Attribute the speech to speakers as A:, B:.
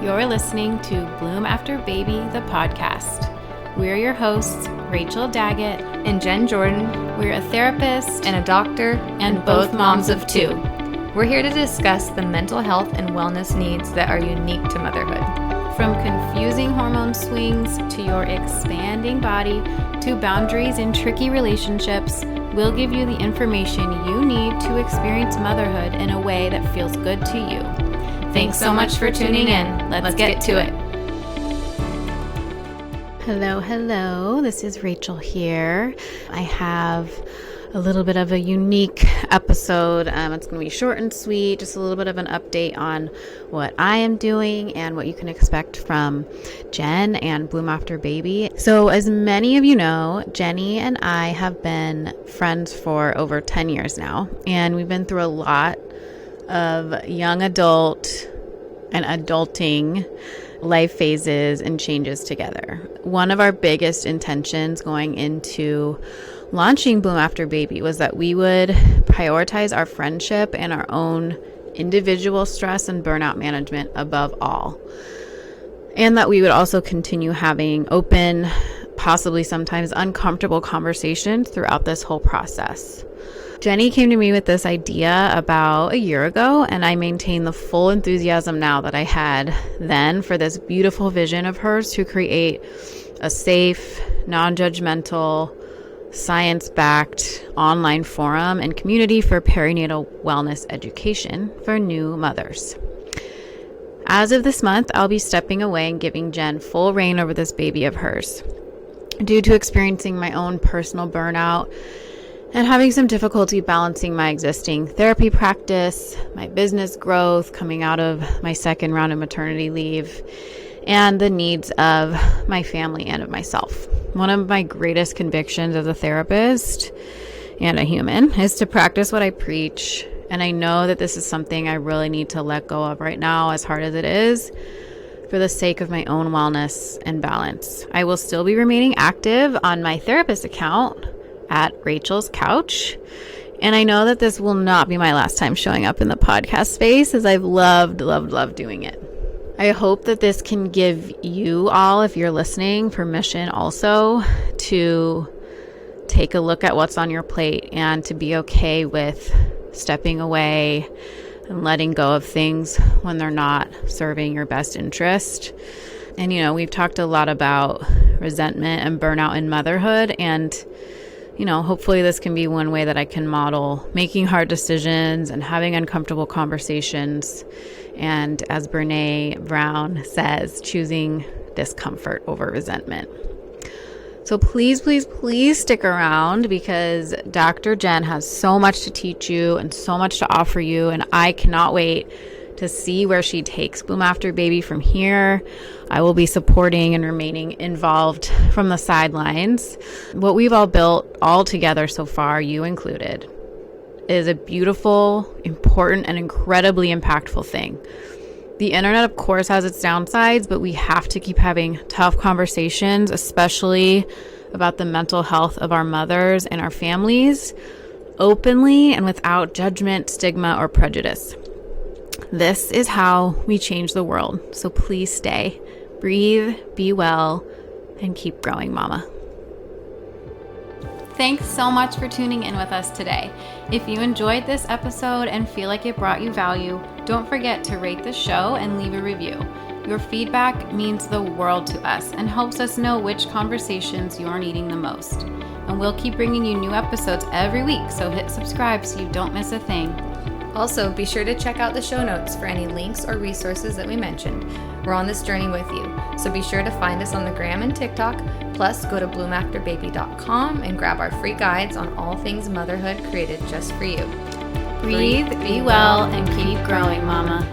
A: You're listening to Bloom After Baby, the podcast. We're your hosts, Rachel Daggett
B: and Jen Jordan.
A: We're a therapist
B: and a doctor
A: and both moms of two.
B: We're here to discuss the mental health and wellness needs that are unique to motherhood.
A: From confusing hormone swings to your expanding body to boundaries in tricky relationships, we'll give you the information you need to experience motherhood in a way that feels good to you. Thanks so much for tuning in. Let's get to it. Hello. This is Rachel here. I have a little bit of a unique episode. It's going to be short and sweet, just a little bit of an update on what I am doing and what you can expect from Jen and Bloom After Baby. So as many of you know, Jenny and I have been friends for over 10 years now, and we've been through a lot of young adult and adulting life phases and changes together. One of our biggest intentions going into launching Bloom After Baby was that we would prioritize our friendship and our own individual stress and burnout management above all. And that we would also continue having open, possibly sometimes uncomfortable conversations throughout this whole process. Jenny came to me with this idea about a year ago, and I maintain the full enthusiasm now that I had then for this beautiful vision of hers to create a safe, non-judgmental, science-backed online forum and community for perinatal wellness education for new mothers. As of this month, I'll be stepping away and giving Jen full reign over this baby of hers. Due to experiencing my own personal burnout and having some difficulty balancing my existing therapy practice, my business growth coming out of my second round of maternity leave, and the needs of my family and of myself. One of my greatest convictions as a therapist and a human is to practice what I preach. And I know that this is something I really need to let go of right now, as hard as it is, for the sake of my own wellness and balance. I will still be remaining active on my therapist account at Rachel's Couch. And I know that this will not be my last time showing up in the podcast space, as I've loved doing it. I hope that this can give you all, if you're listening, permission also to take a look at what's on your plate and to be okay with stepping away and letting go of things when they're not serving your best interest. And, we've talked a lot about resentment and burnout in motherhood, and hopefully this can be one way that I can model making hard decisions and having uncomfortable conversations. And as Brene Brown says, choosing discomfort over resentment. So please stick around, because Dr. Jen has so much to teach you and so much to offer you. And I cannot wait to see where she takes Bloom After Baby from here. I will be supporting and remaining involved from the sidelines. What we've all built all together so far, you included, is a beautiful, important, and incredibly impactful thing. The internet, of course, has its downsides, but we have to keep having tough conversations, especially about the mental health of our mothers and our families, openly and without judgment, stigma, or prejudice. This is how we change the world. So please stay, breathe, be well, and keep growing, mama. Thanks so much for tuning in with us today. If you enjoyed this episode and feel like it brought you value, don't forget to rate the show and leave a review. Your feedback means the world to us and helps us know which conversations you're needing the most. And we'll keep bringing you new episodes every week, so hit subscribe so you don't miss a thing.
B: Also, be sure to check out the show notes for any links or resources that we mentioned. We're on this journey with you, so be sure to find us on the gram and TikTok. Plus, go to bloomafterbaby.com and grab our free guides on all things motherhood created just for you.
A: Breathe, be well, and keep growing, mama.